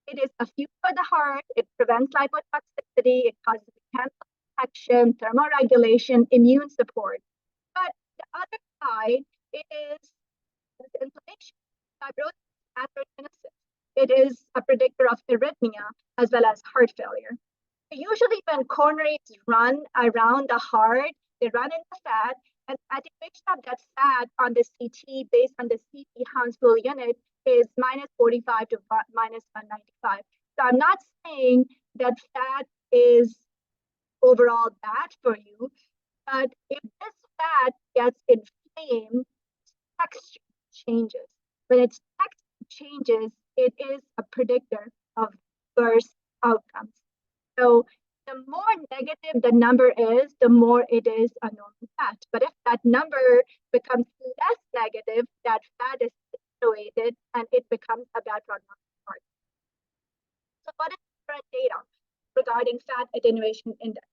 Speaker 2: It is a fuel for the heart, it prevents lipotoxicity, it causes cancer protection, thermoregulation, immune support. But the other side is inflammation, fibrosis, atherogenosis. It is a predictor of arrhythmia as well as heart failure. Usually when coronaries run around the heart, they run in the fat, and attenuation of that fat on the CT based on the CT Hounsfield unit is minus 45 to minus 195. So I'm not saying that fat is overall bad for you, but if this fat gets inflamed, texture changes. When its texture changes, it is a predictor of worse outcomes. So the more negative the number is, the more it is a normal fat. But if that number becomes less negative, that fat is attenuated and it becomes a bad prognosis. So what is current data regarding fat attenuation index?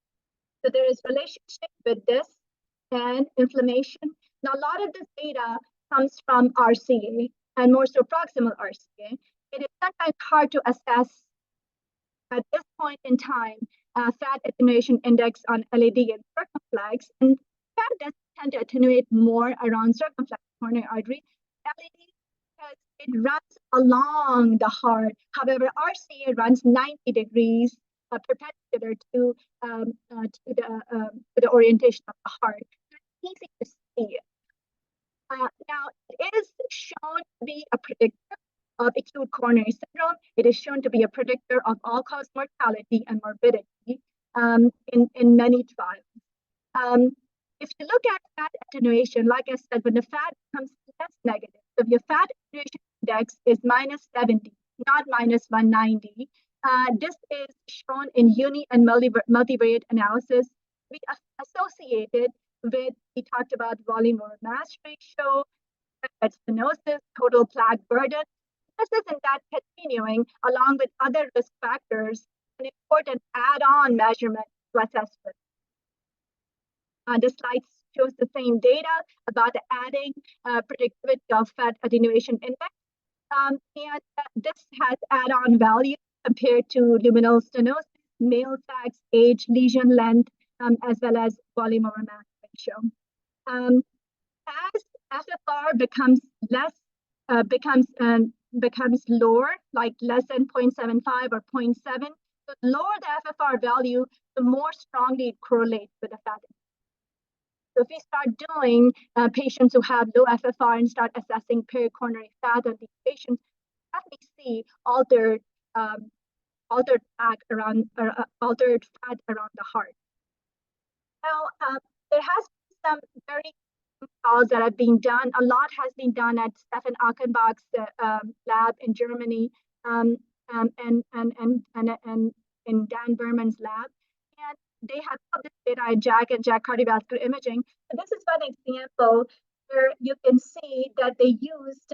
Speaker 2: So there is relationship with this and inflammation. Now a lot of this data comes from RCA and more so proximal RCA. It is sometimes hard to assess at this point in time fat attenuation index on LAD and circumflex, and fat does tend to attenuate more around circumflex coronary artery. LAD, because it runs along the heart. However, RCA runs 90 degrees perpendicular to the orientation of the heart. So it's easy to see it. Now, it is shown to be a predictor of acute coronary syndrome. It is shown to be a predictor of all-cause mortality and morbidity in many trials. If you look at fat attenuation, like I said, when the fat becomes less negative, so if your fat attenuation index is minus 70, not minus 190, this is shown in uni and multivariate analysis. We associated with, we talked about volume over mass ratio, stenosis, total plaque burden. This is in fact continuing along with other risk factors, an important add-on measurement to assess risk. The slide shows the same data about the adding predictivity of fat attenuation index. And this has add-on value compared to luminal stenosis, male sex, age, lesion length, as well as volume over mass ratio. As FFR becomes less, becomes lower, like less than 0.75 or 0.7, the lower the FFR value, the more strongly it correlates with the fat. So if we start doing patients who have low FFR and start assessing peri-coronary fat on these patients, we see altered plaque around, altered fat around the heart. Now, there has been some very trials that have been done. A lot has been done at Stefan Achenbach's lab in Germany and in Dan Berman's lab. And they have published data in JACC and JACC cardiovascular imaging. So this is one example where you can see that they used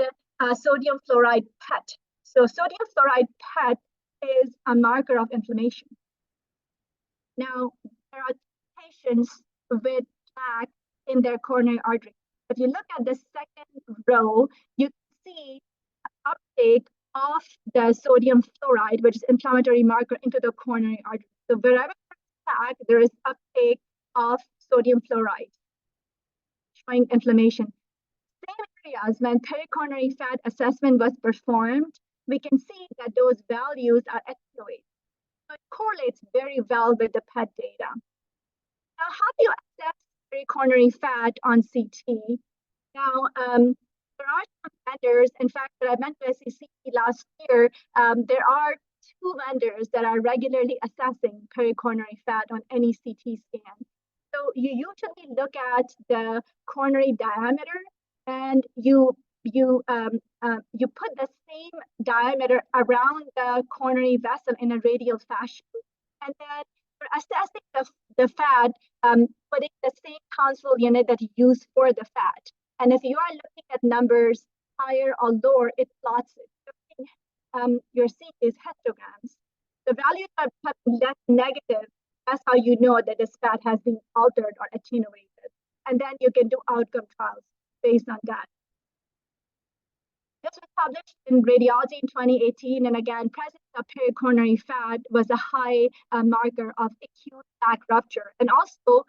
Speaker 2: sodium fluoride PET. So sodium fluoride PET is a marker of inflammation. Now, there are patients with plaque in their coronary artery. If you look at the second row, you can see uptake of the sodium fluoride, which is inflammatory marker, into the coronary artery. So wherever there's plaque, there is uptake of sodium fluoride, showing inflammation. Same areas, when peri-coronary fat assessment was performed, we can see that those values are attenuated. So it correlates very well with the PET data. Now, how do you assess peri-coronary fat on CT? Now, there are some vendors. In fact, when I went to SCCT last year, there are 2 vendors that are regularly assessing peri-coronary fat on any CT scan. So you usually look at the coronary diameter and you you put the same diameter around the coronary vessel in a radial fashion, and then you're assessing the fat, putting the same console unit that you use for the fat. And if you are looking at numbers higher or lower, it plots it. You're seeing these histograms. The values are less negative. That's how you know that this fat has been altered or attenuated. And then you can do outcome trials based on that. This was published in Radiology in 2018, and again, presence of peri-coronary fat was a high marker of acute plaque rupture, and also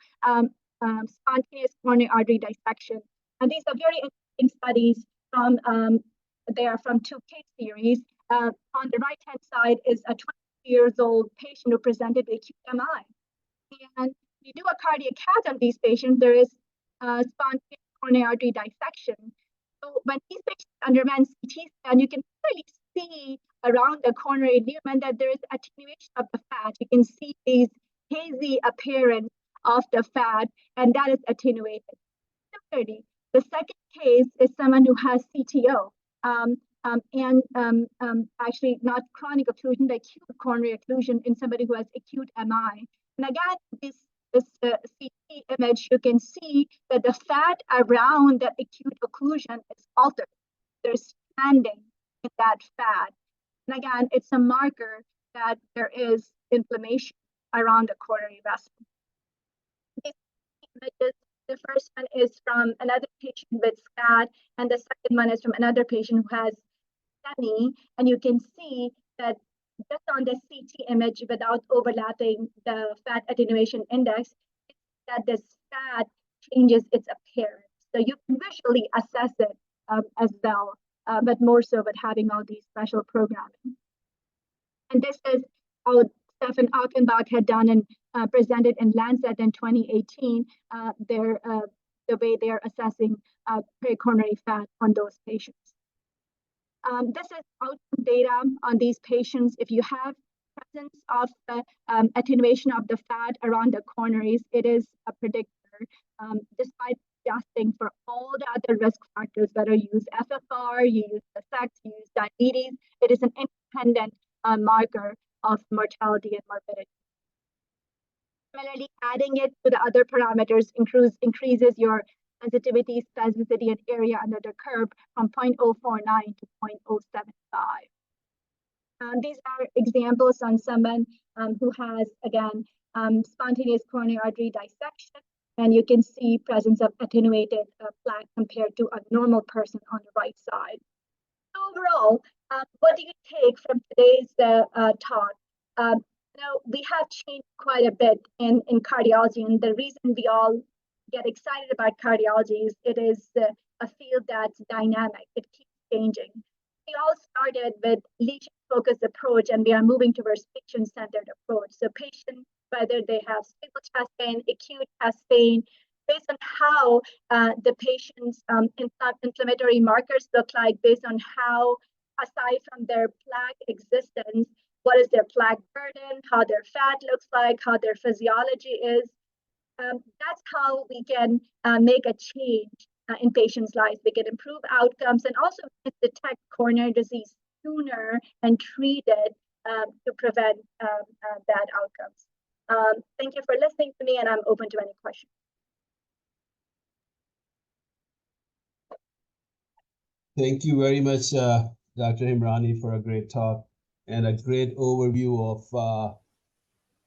Speaker 2: spontaneous coronary artery dissection. And these are very interesting studies from they are from 2 case series. On the right-hand side is a 20 years old patient who presented with acute MI. And you do a cardiac cath on these patients, there is spontaneous coronary artery dissection. So when these patients underwent CT scan, you can clearly see around the coronary lumen that there is attenuation of the fat. You can see these hazy appearance of the fat, and that is attenuated. Similarly, the second case is someone who has CTO, actually not chronic occlusion, but acute coronary occlusion in somebody who has acute MI. And again, this CT image, you can see that the fat around the acute occlusion is altered. There's standing in that fat. And again, it's a marker that there is inflammation around the coronary vessel. These images, the first one is from another patient with SCAD, and the second one is from another patient who has STEMI, and you can see that just on the CT image without overlapping the fat attenuation index, that this fat changes its appearance. So you can visually assess it as well, but more so with having all these special programming. And this is how Stefan Achenbach had done and presented in Lancet in 2018, the way they're assessing peri-coronary fat on those patients. This is outcome data on these patients. If you have presence of the attenuation of the fat around the coronaries, it is a predictor, despite adjusting for all the other risk factors, whether you use FFR, you use the sex, you use diabetes, it is an independent marker of mortality and morbidity. Similarly, adding it to the other parameters increases your sensitivity, specificity, and area under the curve from 0.049 to 0.075. These are examples on someone who has, again, spontaneous coronary artery dissection, and you can see presence of attenuated plaque compared to a normal person on the right side. So overall, what do you take from today's talk? We have changed quite a bit in cardiology, and the reason we all get excited about cardiology is it is a field that's dynamic. It keeps changing. We all started with lesion-focused approach, and we are moving towards patient-centered approach. So patients, whether they have stable chest pain, acute chest pain, based on how the patient's inflammatory markers look like, based on how, aside from their plaque existence, what is their plaque burden, how their fat looks like, how their physiology is. That's how we can make a change in patients' lives. We can improve outcomes and also detect coronary disease sooner and treat it to prevent bad outcomes. Thank you for listening to me, and I'm open to any questions.
Speaker 1: Thank you very much, Dr. Himrani, for a great talk and a great overview of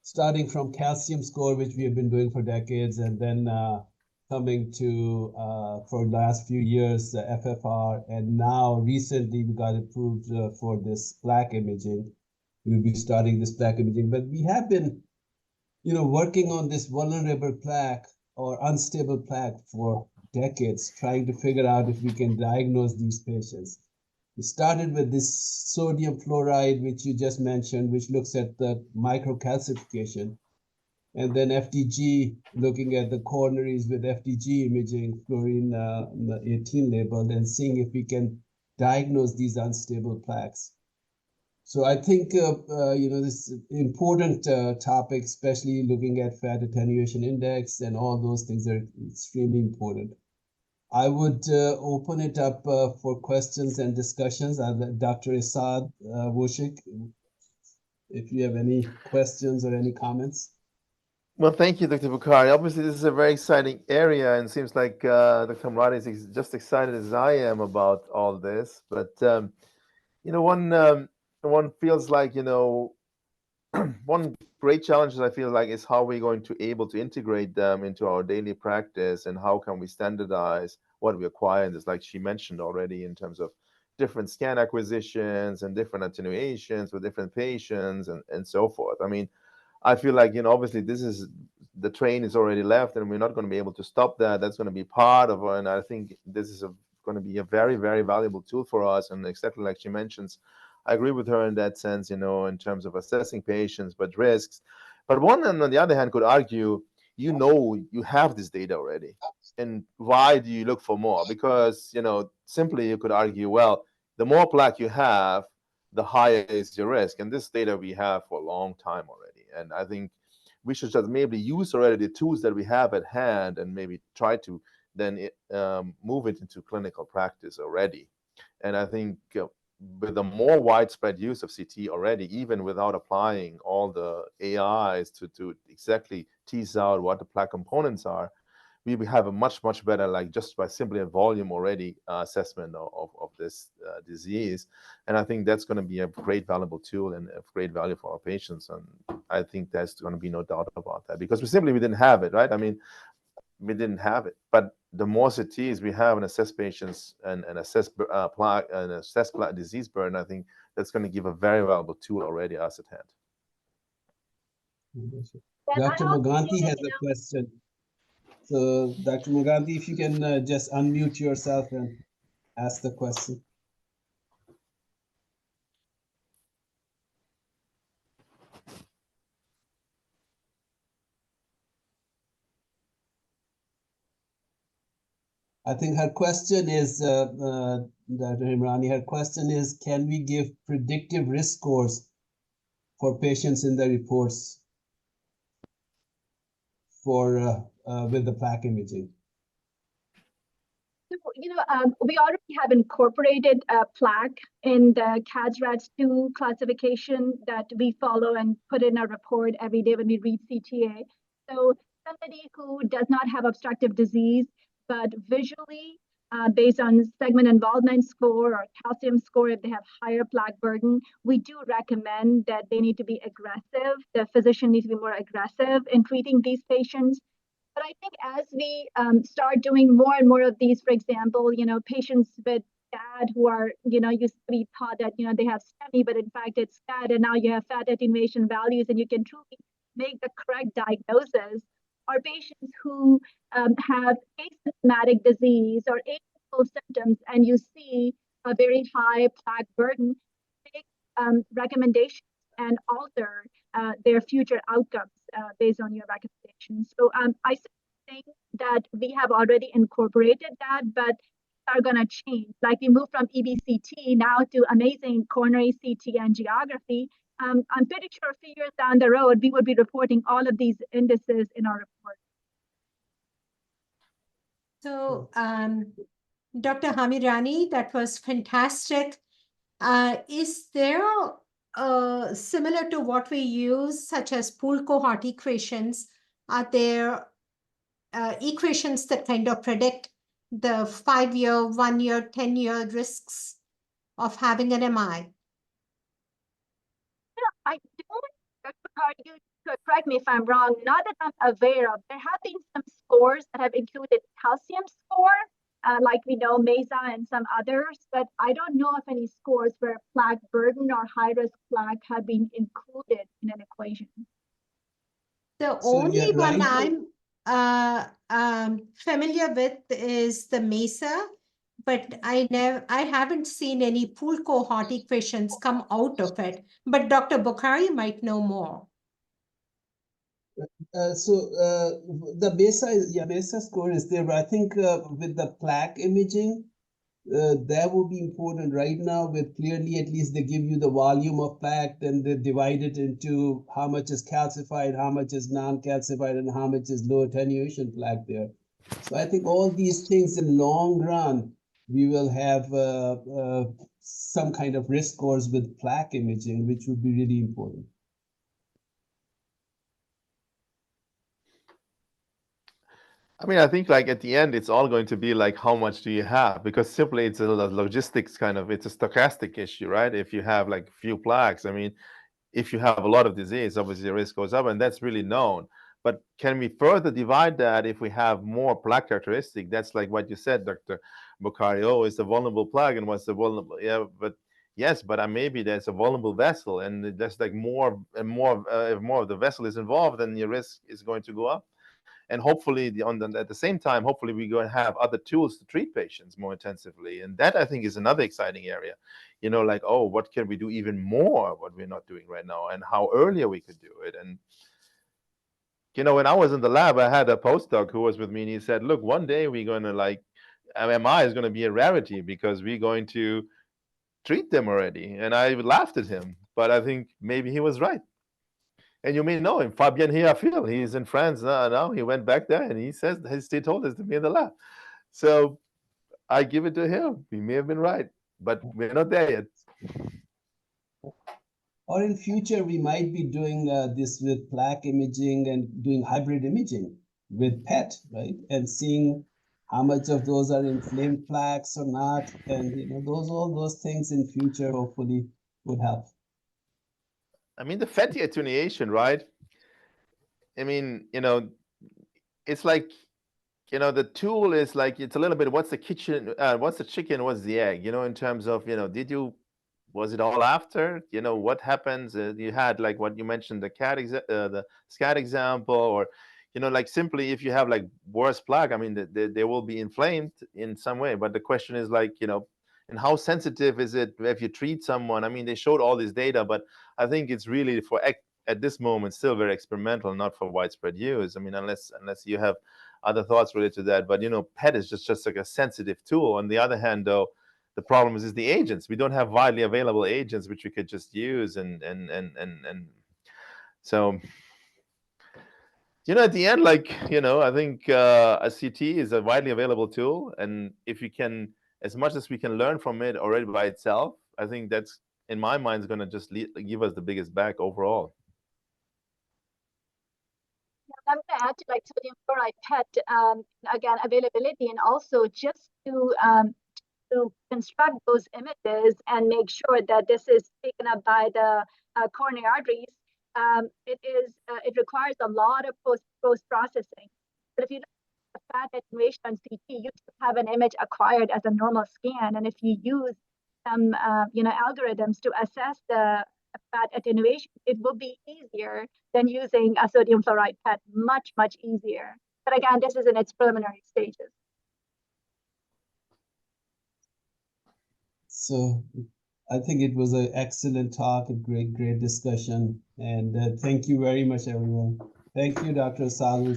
Speaker 1: starting from calcium score, which we have been doing for decades, and then coming to, for the last few years, the FFR, and now recently we got approved for this plaque imaging. We'll be starting this plaque imaging, but we have been, working on this vulnerable plaque or unstable plaque for decades, trying to figure out if we can diagnose these patients. We started with this sodium fluoride, which you just mentioned, which looks at the microcalcification. And then FDG, looking at the coronaries with FDG imaging, fluorine 18 labeled, and seeing if we can diagnose these unstable plaques. So I think, this is important topic, especially looking at fat attenuation index, and all those things are extremely important. I would open it up for questions and discussions. Dr. Isad Wushik, if you have any questions or any comments.
Speaker 3: Well, thank you, Dr. Bukhari. Obviously, this is a very exciting area, and it seems like Dr. Muradi is just excited as I am about all this. But one feels like one great challenge I feel like is how we're going to able to integrate them into our daily practice, and how can we standardize what we acquire in this, like she mentioned already, in terms of different scan acquisitions and different attenuations with different patients and so forth. I mean, I feel like, obviously the train is already left and we're not going to be able to stop that. That's going to be part of it. And I think this is going to be a very, very valuable tool for us. And exactly like she mentions, I agree with her in that sense, in terms of assessing patients, but risks. But one, on the other hand, could argue, you have this data already. And why do you look for more? Because, simply you could argue, well, the more plaque you have, the higher is your risk. And this data we have for a long time already. And I think we should just maybe use already the tools that we have at hand and maybe try to then move it into clinical practice already. And I think with the more widespread use of CT already, even without applying all the AIs to exactly tease out what the plaque components are, we have a much, much better, like just by simply a volume already assessment of this disease. And I think that's going to be a great valuable tool and a great value for our patients. And I think there's going to be no doubt about that, because we didn't have it, right? I mean, we didn't have it. But the more CTs we have and assess patients and assess plaque and assess plaque disease burden, I think that's going to give a very valuable tool already us at hand.
Speaker 1: Dr. Moganti has a question. So, Dr. Moganti, if you can just unmute yourself and ask the question. I think her question is, Dr. Imrani, her question is, can we give predictive risk scores for patients in the reports for with the plaque imaging?
Speaker 2: We already have incorporated plaque in the CADS-RADS2 classification that we follow and put in our report every day when we read CTA. So somebody who does not have obstructive disease, but visually, based on segment involvement score or calcium score, if they have higher plaque burden, we do recommend that they need to be aggressive. The physician needs to be more aggressive in treating these patients. But I think as we start doing more and more of these, for example, patients with SCAD who are, used to be taught that, they have STEMI, but in fact it's SCAD, and now you have fat attenuation values, and you can truly make the correct diagnosis. Or patients who have asymptomatic disease or atypical symptoms, and you see a very high plaque burden, make recommendations and alter their future outcomes based on your recommendations. So I think that we have already incorporated that, but are going to change. Like we moved from EBCT now to amazing coronary CT angiography. I'm pretty sure a few years down the road, we will be reporting all of these indices in our report.
Speaker 4: So, Dr. Hamirani, that was fantastic. Is there similar to what we use, such as pool cohort equations, are there equations that kind of predict the 5-year, 1-year, 10-year risks of having an MI?
Speaker 2: I don't, you could correct me if I'm wrong, not that I'm aware of. There have been some scores that have included calcium score, like we know MESA and some others, but I don't know of any scores where plaque burden or high-risk plaque have been included in an equation.
Speaker 4: The only one I'm familiar with is the MESA, but I haven't seen any pool cohort equations come out of it. But Dr. Bukhari might know more.
Speaker 1: The MESA score is there, but I think with the plaque imaging, that would be important right now. With clearly, at least they give you the volume of plaque, then they divide it into how much is calcified, how much is non-calcified, and how much is low attenuation plaque there. So I think all these things in long run, we will have some kind of risk scores with plaque imaging, which would be really important.
Speaker 3: I mean, I think like at the end, it's all going to be like, how much do you have? Because simply it's a logistics kind of, it's a stochastic issue, right? If you have like few plaques, I mean, if you have a lot of disease, obviously the risk goes up, and that's really known. But can we further divide that if we have more plaque characteristic? That's like what you said, Dr. Bukhari. Oh, it's a vulnerable plaque, and what's the vulnerable? Yeah, but yes, but maybe there's a vulnerable vessel, and there's like more and more. If more of the vessel is involved, then your risk is going to go up. And hopefully, at the same time, hopefully we're going to have other tools to treat patients more intensively. And that, I think, is another exciting area. You know, like, oh, what can we do even more, what we're not doing right now, and how earlier we could do it. And, you know, when I was in the lab, I had a postdoc who was with me, and he said, look, one day we're going to, like, MI is going to be a rarity because we're going to treat them already. And I laughed at him, but I think maybe he was right. And you may know him, Fabien Hiafil. He's in France now. He went back there, and he told us to me in the lab. So I give it to him. He may have been right, but we're not there yet.
Speaker 1: Or in future, we might be doing this with plaque imaging and doing hybrid imaging with PET, right? And seeing how much of those are inflamed plaques or not. And, you know, all those things in future hopefully would help.
Speaker 3: I mean, the fatty attenuation, right? I mean, you know, it's like, you know, the tool is like, it's a little bit, what's the chicken, what's the egg, you know, in terms of, you know, was it all after, you know, what happens? You had like what you mentioned, the SCAT example, or, you know, like simply if you have like worse plaque, I mean, they will be inflamed in some way. But the question is like, you know, and how sensitive is it if you treat someone? I mean, they showed all this data, but I think it's really at this moment still very experimental, not for widespread use. I mean, unless you have other thoughts related to that. But, you know, PET is just like a sensitive tool. On the other hand, though, the problem is the agents. We don't have widely available agents which we could just use, and so, you know, at the end, like, you know, I think a CT is a widely available tool, and if you can, as much as we can learn from it already by itself, I think that's, in my mind, is going to just give us the biggest back overall.
Speaker 2: I'm going to add to like sodium chloride PET, again, availability, and also just to construct those images and make sure that this is taken up by the coronary arteries. It requires a lot of post processing. But if you look at the fat attenuation on CT, you have an image acquired as a normal scan, and if you use some algorithms to assess the fat attenuation, it will be easier than using a sodium chloride PET, much easier. But again, this is in its preliminary stages.
Speaker 1: So I think it was an excellent talk, a great discussion. And thank you very much, everyone. Thank you, Dr. Salu.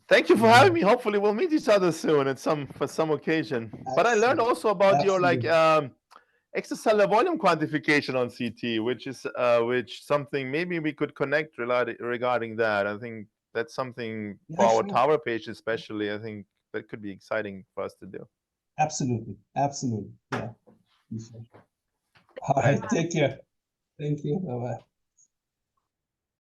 Speaker 3: Thank you for having me. Hopefully we'll meet each other soon at some occasion. But I learned also about your like extracellular volume quantification on CT, which is something maybe we could connect regarding that. I think that's something for our tower patients especially. I think that could be exciting for us to do.
Speaker 1: Absolutely. Yeah. All right. Take care. Thank you. Bye-bye.